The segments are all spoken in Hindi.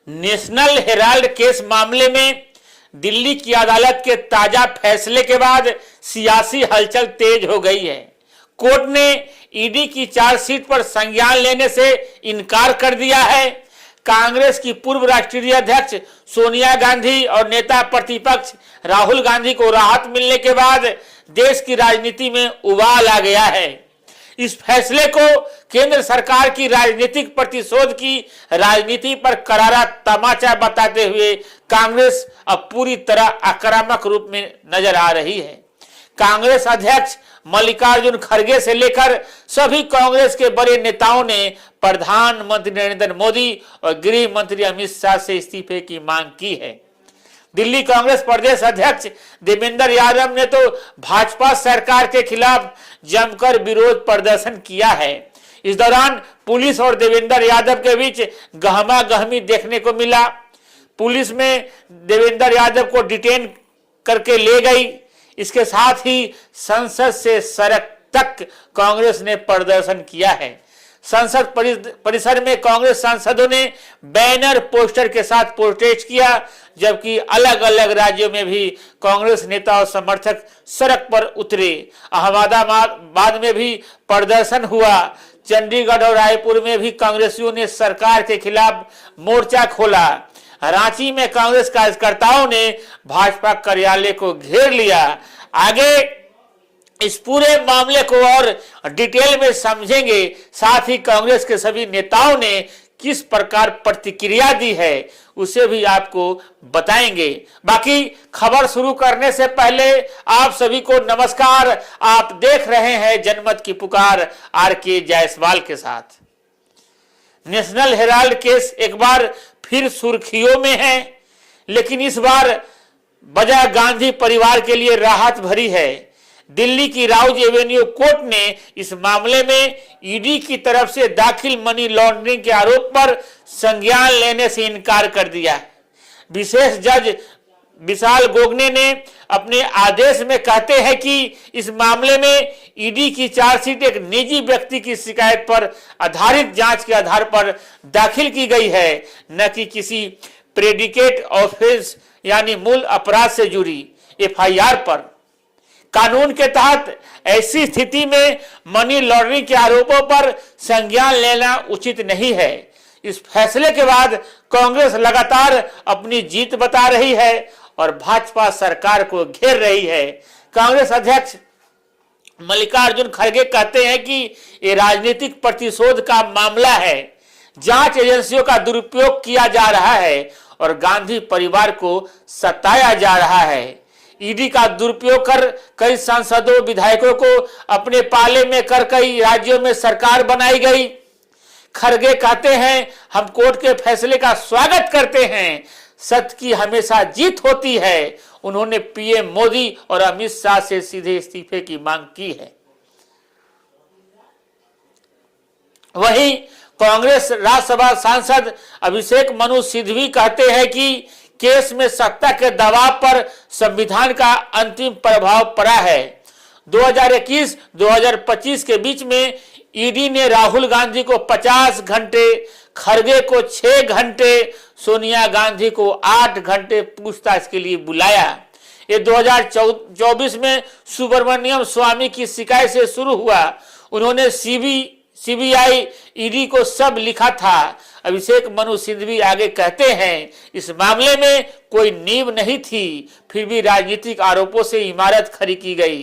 नेशनल हेराल्ड केस मामले में दिल्ली की अदालत के ताजा फैसले के बाद सियासी हलचल तेज हो गई है। कोर्ट ने ईडी की चार्जशीट पर संज्ञान लेने से इनकार कर दिया है। कांग्रेस की पूर्व राष्ट्रीय अध्यक्ष सोनिया गांधी और नेता प्रतिपक्ष राहुल गांधी को राहत मिलने के बाद देश की राजनीति में उबाल आ गया है। इस फैसले को केंद्र सरकार की राजनीतिक प्रतिशोध की राजनीति पर करारा तमाचा बताते हुए कांग्रेस अब पूरी तरह आक्रामक रूप में नजर आ रही है। कांग्रेस अध्यक्ष मल्लिकार्जुन खड़गे से लेकर सभी कांग्रेस के बड़े नेताओं ने प्रधानमंत्री नरेंद्र मोदी और गृह मंत्री अमित शाह से इस्तीफे की मांग की है। दिल्ली कांग्रेस प्रदेश अध्यक्ष देवेंद्र यादव ने तो भाजपा सरकार के खिलाफ जमकर विरोध प्रदर्शन किया है। इस दौरान पुलिस और देवेंद्र यादव के बीच गहमा गहमी देखने को मिला। पुलिस में देवेंद्र यादव को डिटेन करके ले गई। इसके साथ ही संसद से सड़क तक कांग्रेस ने प्रदर्शन किया है। संसद परिसर में कांग्रेस सांसदों ने बैनर पोस्टर के साथ प्रोटेस्ट किया, जबकि अलग अलग राज्यों में भी कांग्रेस नेता और समर्थक सड़क पर उतरे। अहमदाबाद में भी प्रदर्शन हुआ। चंडीगढ़ और रायपुर में भी कांग्रेसियों ने सरकार के खिलाफ मोर्चा खोला। रांची में कांग्रेस कार्यकर्ताओं ने भाजपा कार्यालय को घेर लिया। आगे इस पूरे मामले को और डिटेल में समझेंगे, साथ ही कांग्रेस के सभी नेताओं ने किस प्रकार प्रतिक्रिया दी है उसे भी आपको बताएंगे। बाकी खबर शुरू करने से पहले आप सभी को नमस्कार। आप देख रहे हैं जनमत की पुकार आर.के. जायसवाल के साथ। नेशनल हेराल्ड केस एक बार फिर सुर्खियों में है, लेकिन इस बार वजह गांधी परिवार के लिए राहत भरी है। दिल्ली की राउज एवेन्यू कोर्ट ने इस मामले में ईडी की तरफ से दाखिल मनी लॉन्ड्रिंग के आरोप पर संज्ञान लेने से इनकार कर दिया। विशेष जज विशाल गोगने ने अपने आदेश में कहते हैं कि इस मामले में ईडी की चार्जशीट एक निजी व्यक्ति की शिकायत पर आधारित जांच के आधार पर दाखिल की गई है, न कि किसी प्रेडिकेट ऑफेंस यानी मूल अपराध से जुड़ी एफआईआर पर। कानून के तहत ऐसी स्थिति में मनी लॉन्ड्रिंग के आरोपों पर संज्ञान लेना उचित नहीं है। इस फैसले के बाद कांग्रेस लगातार अपनी जीत बता रही है और भाजपा सरकार को घेर रही है। कांग्रेस अध्यक्ष मल्लिकार्जुन खड़गे कहते हैं कि ये राजनीतिक प्रतिशोध का मामला है। जांच एजेंसियों का दुरुपयोग किया जा रहा है और गांधी परिवार को सताया जा रहा है। ईडी का दुरुपयोग कर कई सांसदों विधायकों को अपने पाले में कर कई राज्यों में सरकार बनाई गई। खड़गे कहते हैं, हम कोर्ट के फैसले का स्वागत करते हैं। सत्य की हमेशा जीत होती है। उन्होंने पीएम मोदी और अमित शाह से सीधे इस्तीफे की मांग की है। वहीं कांग्रेस राज्यसभा सांसद अभिषेक मनु सिंघवी कहते हैं कि केस में सत्ता के दबाव पर संविधान का अंतिम प्रभाव पड़ा है। 2021-2025 के बीच में ईडी ने राहुल गांधी को 50 घंटे, खड़गे को 6 घंटे, सोनिया गांधी को 8 घंटे पूछताछ के लिए बुलाया। ये 2024 में सुब्रमण्यम स्वामी की शिकायत से शुरू हुआ। उन्होंने सीबीआई ईडी को सब लिखा था। अभिषेक मनु सिंघवी आगे कहते हैं, इस मामले में कोई नींव नहीं थी, फिर भी राजनीतिक आरोपों से इमारत खड़ी की गई।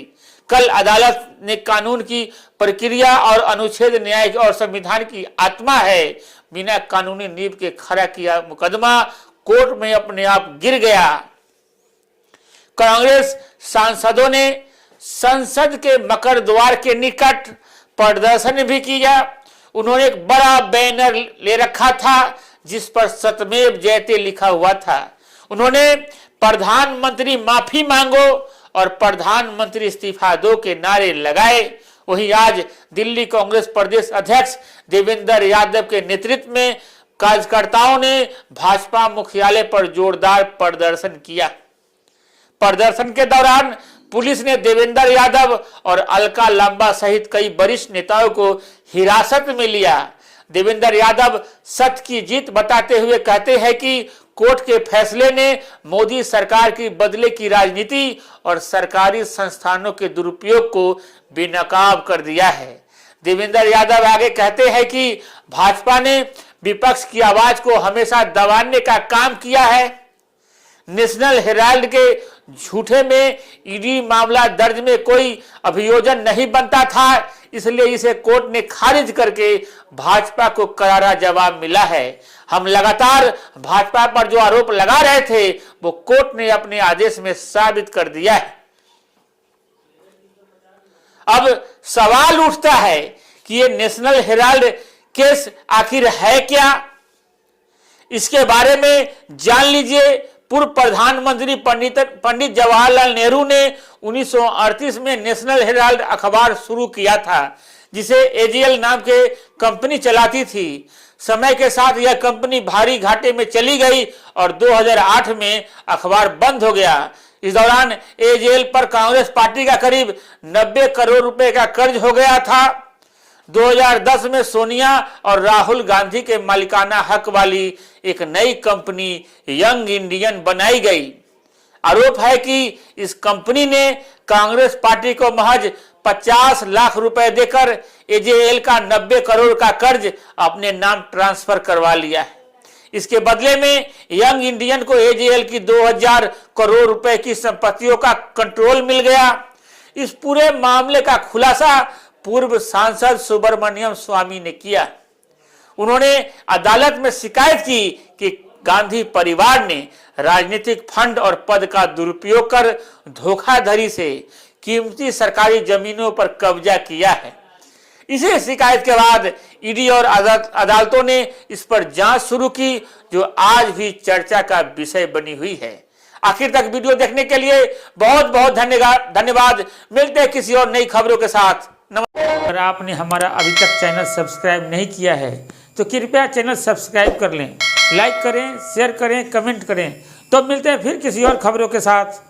कल अदालत ने कानून की प्रक्रिया और अनुच्छेद न्याय और संविधान की आत्मा है। बिना कानूनी नींव के खड़ा किया मुकदमा कोर्ट में अपने आप गिर गया। कांग्रेस सांसदों ने संसद के मकर द्वार के निकट प्रदर्शन भी किया। उन्होंने एक बड़ा बैनर ले रखा था जिस पर सत्यमेव जयते लिखा हुआ था। उन्होंने प्रधानमंत्री माफी मांगो और प्रधानमंत्री इस्तीफा दो के नारे लगाए। वहीं आज दिल्ली कांग्रेस प्रदेश अध्यक्ष देवेंद्र यादव के नेतृत्व में कार्यकर्ताओं ने भाजपा मुख्यालय पर जोरदार प्रदर्शन किया। प्रदर्शन के दौरान पुलिस ने देवेंद्र यादव और अलका लांबा सहित कई वरिष्ठ नेताओं को हिरासत में लिया। देवेंद्र यादव सत्य की जीत बताते हुए कहते हैं कि कोर्ट के फैसले ने मोदी सरकार की बदले की राजनीति और सरकारी संस्थानों के दुरुपयोग को बेनकाब कर दिया है। देवेंद्र यादव आगे कहते हैं कि भाजपा ने विपक्ष की आवाज को हमेशा दबाने का काम किया है। नेशनल हेराल्ड के झूठे में ईडी मामला दर्ज में कोई अभियोजन नहीं बनता था, इसलिए इसे कोर्ट ने खारिज करके भाजपा को करारा जवाब मिला है। हम लगातार भाजपा पर जो आरोप लगा रहे थे वो कोर्ट ने अपने आदेश में साबित कर दिया है। अब सवाल उठता है कि ये नेशनल हेराल्ड केस आखिर है क्या। इसके बारे में जान लीजिए। पूर्व प्रधानमंत्री पंडित जवाहरलाल नेहरू ने 1938 में नेशनल हेराल्ड अखबार शुरू किया था, जिसे एजीएल नाम के कंपनी चलाती थी। समय के साथ यह कंपनी भारी घाटे में चली गई और 2008 में अखबार बंद हो गया। इस दौरान एजीएल पर कांग्रेस पार्टी का करीब 90 करोड़ रुपए का कर्ज हो गया था। 2010 में सोनिया और राहुल गांधी के मालिकाना हक वाली एक नई कंपनी यंग इंडियन बनाई गई। आरोप है कि इस कंपनी ने कांग्रेस पार्टी को महज 50 लाख रुपए देकर एजेएल का 90 करोड़ का कर्ज अपने नाम ट्रांसफर करवा लिया है। इसके बदले में यंग इंडियन को एजेएल की 2000 करोड़ रुपए की संपत्तियों का कंट्रोल मिल गया। इस पूरे मामले का खुलासा पूर्व सांसद सुब्रमण्यम स्वामी ने किया। उन्होंने अदालत में शिकायत की कि गांधी परिवार ने राजनीतिक फंड और पद का दुरुपयोग कर धोखाधड़ी से कीमती सरकारी जमीनों पर कब्जा किया है। इसी शिकायत के बाद ईडी और अदालतों ने इस पर जांच शुरू की, जो आज भी चर्चा का विषय बनी हुई है। आखिर तक वीडियो देखने के लिए बहुत बहुत धन्यवाद। मिलते हैं किसी और नई खबरों के साथ। अगर आपने हमारा अभी तक चैनल सब्सक्राइब नहीं किया है तो कृपया चैनल सब्सक्राइब कर लें, लाइक करें, शेयर करें, कमेंट करें। तो मिलते हैं फिर किसी और खबरों के साथ।